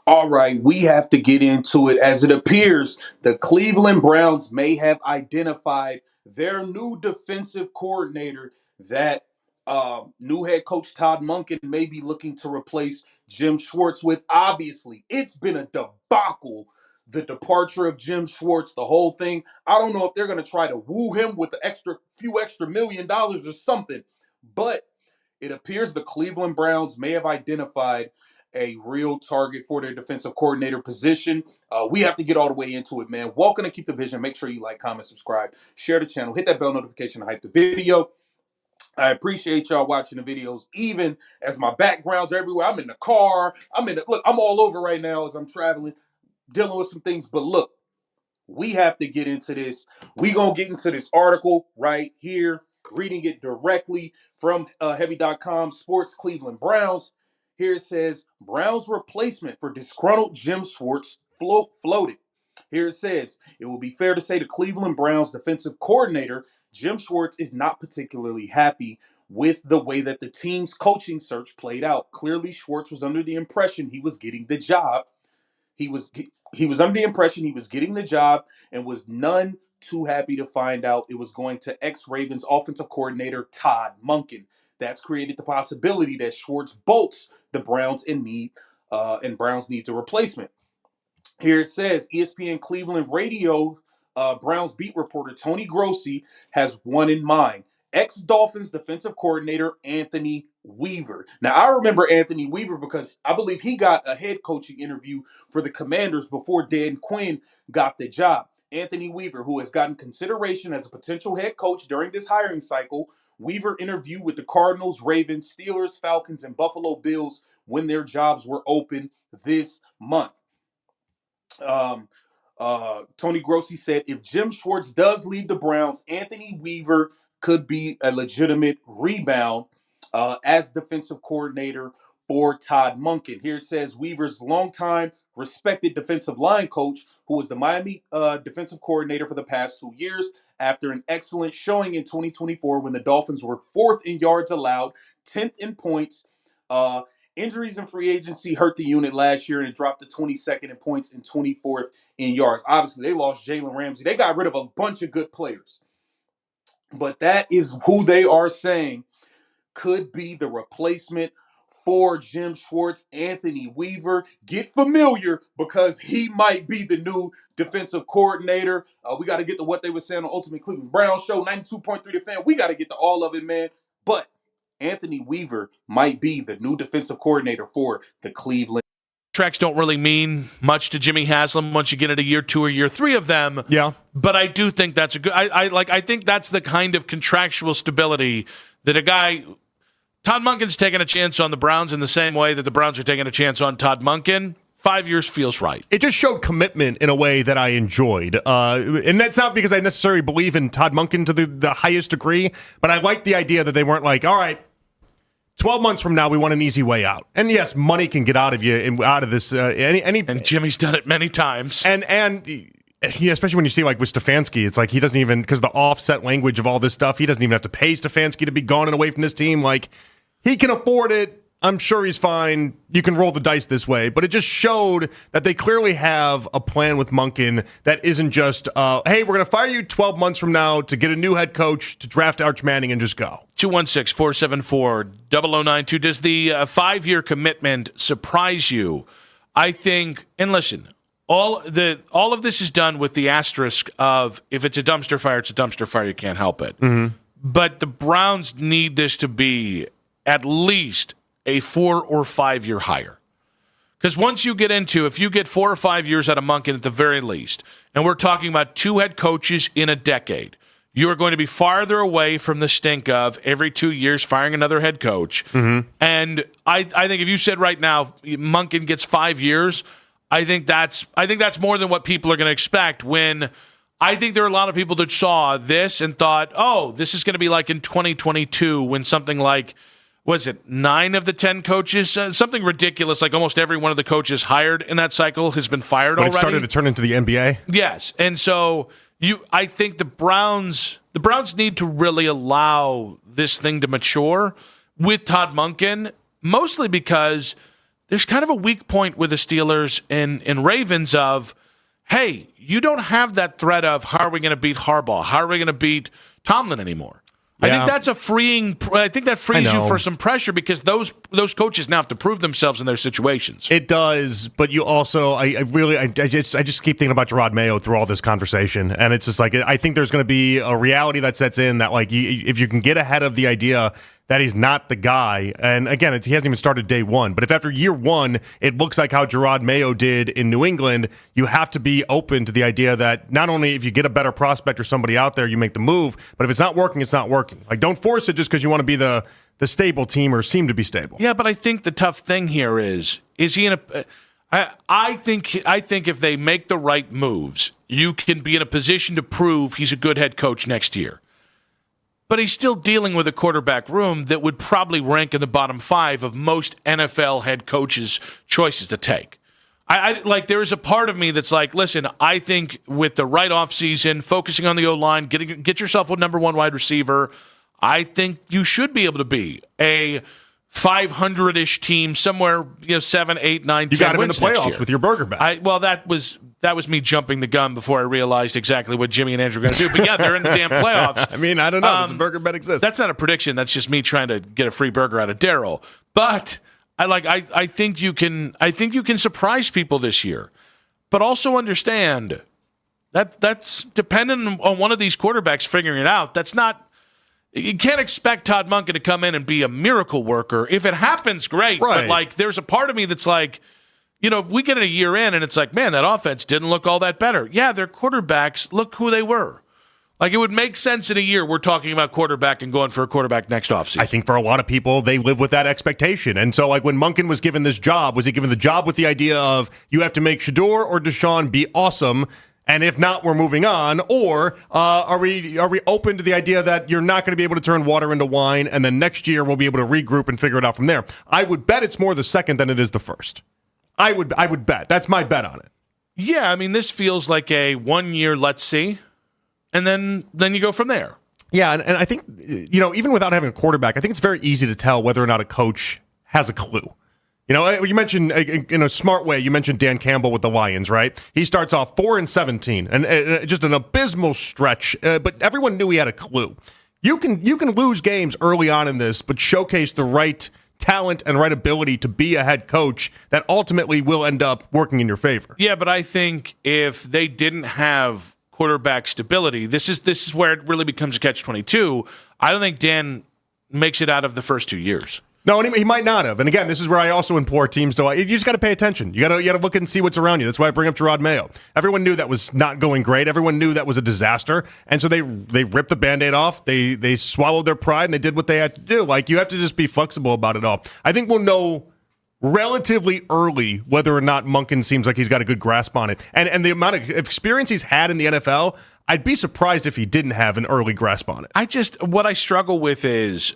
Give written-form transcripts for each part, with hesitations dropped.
All right, we have to get into it. As it appears, the Cleveland Browns may have identified their new defensive coordinator. That new head coach Todd Monken may be looking to replace Jim Schwartz with. Obviously, it's been a debacle. The departure of Jim Schwartz, the whole thing. I don't know if they're going to try to woo him with the few extra $1 million or something, but it appears the Cleveland Browns may have identified a real target for their defensive coordinator position. We have to get all the way into it, man. Welcome to Keep the Vision. Make sure you like, comment, subscribe, share the channel, hit that bell notification to hype the video. I appreciate y'all watching the videos, even as my background's everywhere. I'm in the car. Look, I'm all over right now as I'm traveling, dealing with some things. But look, we have to get into this. We gonna get into this article right here, reading it directly from heavy.com sports Cleveland Browns. Here it says Browns replacement for disgruntled Jim Schwartz floated. Here it says it will be fair to say the Cleveland Browns defensive coordinator Jim Schwartz is not particularly happy with the way that the team's coaching search played out. Clearly, Schwartz was under the impression he was getting the job. He was under the impression he was getting the job and was none too happy to find out it was going to ex-Ravens offensive coordinator Todd Monken. That's created the possibility that Schwartz bolts the Browns and Browns needs a replacement. Here it says ESPN Cleveland Radio Browns beat reporter Tony Grossi has one in mind. Ex-Dolphins defensive coordinator Anthony Weaver. Now, I remember Anthony Weaver because I believe he got a head coaching interview for the Commanders before Dan Quinn got the job. Anthony Weaver, who has gotten consideration as a potential head coach during this hiring cycle, Weaver interviewed with the Cardinals, Ravens, Steelers, Falcons, and Buffalo Bills when their jobs were open this month. Tony Grossi said if Jim Schwartz does leave the Browns, Anthony Weaver could be a legitimate rebound as defensive coordinator for Todd Monken. Here it says Weaver's longtime respected defensive line coach, who was the Miami defensive coordinator for the past 2 years, after an excellent showing in 2024 when the Dolphins were 4th in yards allowed, 10th in points. Injuries and free agency hurt the unit last year and it dropped to 22nd in points and 24th in yards. Obviously, they lost Jalen Ramsey. They got rid of a bunch of good players. But that is who they are saying could be the replacement for Jim Schwartz. Anthony Weaver. Get familiar because he might be the new defensive coordinator. We got to get to what they were saying on Ultimate Cleveland Browns Show, 92.3 The Fan. We got to get to all of it, man. But Anthony Weaver might be the new defensive coordinator for the Cleveland. Tracks don't really mean much to Jimmy Haslam once you get into year 2 or year 3 of them. Yeah. But I do think that's a good I think that's the kind of contractual stability that a guy Todd Monken's taking a chance on the Browns in the same way that the Browns are taking a chance on Todd Monken. 5 years feels right. It just showed commitment in a way that I enjoyed. And that's not because I necessarily believe in Todd Monken to the highest degree, but I like the idea that they weren't like, all right, 12 months from now, we want an easy way out. And yes, money can get out of you and out of this. And Jimmy's done it many times. And yeah, especially when you see like with Stefanski, it's like he doesn't even, because the offset language of all this stuff, he doesn't even have to pay Stefanski to be gone and away from this team. Like, he can afford it. I'm sure he's fine. You can roll the dice this way. But it just showed that they clearly have a plan with Monken that isn't just, hey, we're going to fire you 12 months from now to get a new head coach, to draft Arch Manning and just go. 216-474-0092. Does the 5-year commitment surprise you? I think, and listen, all of this is done with the asterisk of if it's a dumpster fire, it's a dumpster fire. You can't help it. Mm-hmm. But the Browns need this to be at least a 4 or 5 year hire. Because once you get into, if you get 4 or 5 years out of Monken at the very least, and we're talking about 2 head coaches in a decade, you are going to be farther away from the stink of every 2 years firing another head coach. Mm-hmm. And I think if you said right now Monken gets 5 years, I think that's more than what people are going to expect. When I think there are a lot of people that saw this and thought, oh, this is going to be like in 2022 when something like, was it 9 of the 10 coaches? Something ridiculous, like almost every one of the coaches hired in that cycle has been fired already. It started to turn into the NBA? Yes. And so I think the Browns need to really allow this thing to mature with Todd Monken, mostly because there's kind of a weak point with the Steelers and Ravens of, hey, you don't have that threat of how are we going to beat Harbaugh? How are we going to beat Tomlin anymore? I think that's I think that frees you for some pressure because those coaches now have to prove themselves in their situations. It does, but you also, I just keep thinking about Gerard Mayo through all this conversation, and it's just like I think there's going to be a reality that sets in that like if you can get ahead of the idea that he's not the guy, and again, he hasn't even started day one, but if after year one it looks like how Gerard Mayo did in New England, you have to be open to the idea that not only if you get a better prospect or somebody out there, you make the move, but if it's not working, it's not working. Like, don't force it just because you want to be the stable team or seem to be stable. Yeah, but I think the tough thing here is he in a I think if they make the right moves, you can be in a position to prove he's a good head coach next year. But he's still dealing with a quarterback room that would probably rank in the bottom 5 of most NFL head coaches' choices to take. I like there is a part of me that's like, listen, I think with the right offseason, focusing on the O-line, get yourself a number 1 wide receiver, I think you should be able to be a 500-ish team somewhere, 7, 8, 9, 10 You got him in the wins next playoffs year. with your burger back. That was me jumping the gun before I realized exactly what Jimmy and Andrew were going to do. But yeah, they're in the damn playoffs. I mean, I don't know. Does a burger bet exist? That's not a prediction. That's just me trying to get a free burger out of Daryl. But I think you can surprise people this year. But also understand that's dependent on one of these quarterbacks figuring it out. That's not. You can't expect Todd Monken to come in and be a miracle worker. If it happens, great. Right. But there's a part of me that's like, if we get a year in and it's like, man, that offense didn't look all that better. Yeah, their quarterbacks, look who they were. Like, it would make sense in a year we're talking about quarterback and going for a quarterback next offseason. I think for a lot of people, they live with that expectation. And so, like, when Monken was given this job, was he given the job with the idea of you have to make Shador or Deshaun be awesome? And if not, we're moving on. Or are we open to the idea that you're not going to be able to turn water into wine, and then next year we'll be able to regroup and figure it out from there? I would bet it's more the second than it is the first. I would bet. That's my bet on it. Yeah, I mean, this feels like a 1 year, let's see, and then you go from there. Yeah, and I think, even without having a quarterback, I think it's very easy to tell whether or not a coach has a clue. You mentioned, in a smart way, you mentioned Dan Campbell with the Lions, right? He starts off 4-17, and just an abysmal stretch, but everyone knew he had a clue. You can lose games early on in this, but showcase the right talent and right ability to be a head coach that ultimately will end up working in your favor. Yeah, but I think if they didn't have quarterback stability, this is where it really becomes a catch-22. I don't think Dan makes it out of the first 2 years. No, and he might not have. And again, this is where I also implore teams to, you just got to pay attention. You got to look and see what's around you. That's why I bring up Gerard Mayo. Everyone knew that was not going great. Everyone knew that was a disaster. And so they ripped the Band-Aid off. They swallowed their pride and they did what they had to do. Like, you have to just be flexible about it all. I think we'll know relatively early whether or not Monken seems like he's got a good grasp on it. And the amount of experience he's had in the NFL, I'd be surprised if he didn't have an early grasp on it. What I struggle with is,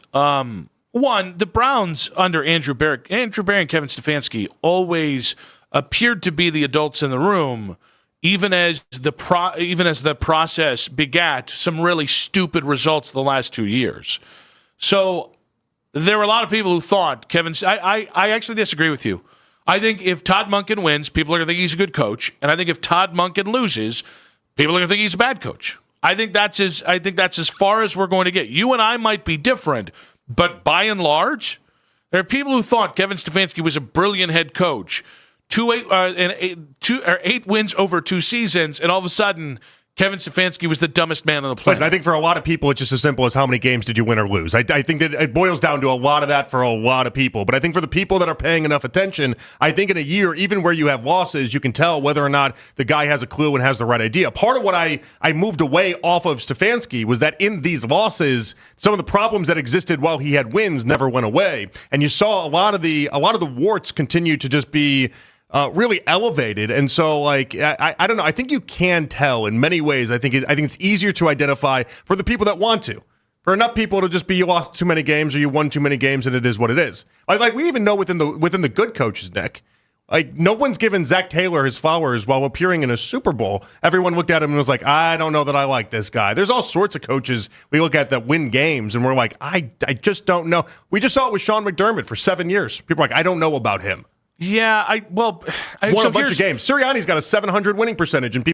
one, the Browns under Andrew Berry and Kevin Stefanski always appeared to be the adults in the room, even as the process begat some really stupid results the last 2 years. So there were a lot of people who thought I actually disagree with you. I think if Todd Monken wins, people are going to think he's a good coach, and I think if Todd Monken loses, people are going to think he's a bad coach. I think that's as far as we're going to get. You and I might be different. But by and large, there are people who thought Kevin Stefanski was a brilliant head coach. 8 wins over 2 seasons, and all of a sudden, Kevin Stefanski was the dumbest man on the planet. Listen, I think for a lot of people, it's just as simple as how many games did you win or lose. I think that it boils down to a lot of that for a lot of people. But I think for the people that are paying enough attention, I think in a year, even where you have losses, you can tell whether or not the guy has a clue and has the right idea. Part of what I moved away off of Stefanski was that in these losses, some of the problems that existed while he had wins never went away. And you saw a lot of the warts continue to just be really elevated. And so, like, I don't know. I think you can tell in many ways. I think it's easier to identify for the people that want to. For enough people to just be you lost too many games or you won too many games, and it is what it is. Like we even know within the good coaches, Nick. Like, no one's given Zach Taylor his flowers while appearing in a Super Bowl. Everyone looked at him and was like, I don't know that I like this guy. There's all sorts of coaches we look at that win games, and we're like, I just don't know. We just saw it with Sean McDermott for 7 years. People are like, I don't know about him. Yeah, Won a bunch of games. Sirianni's got a 700 winning percentage, and people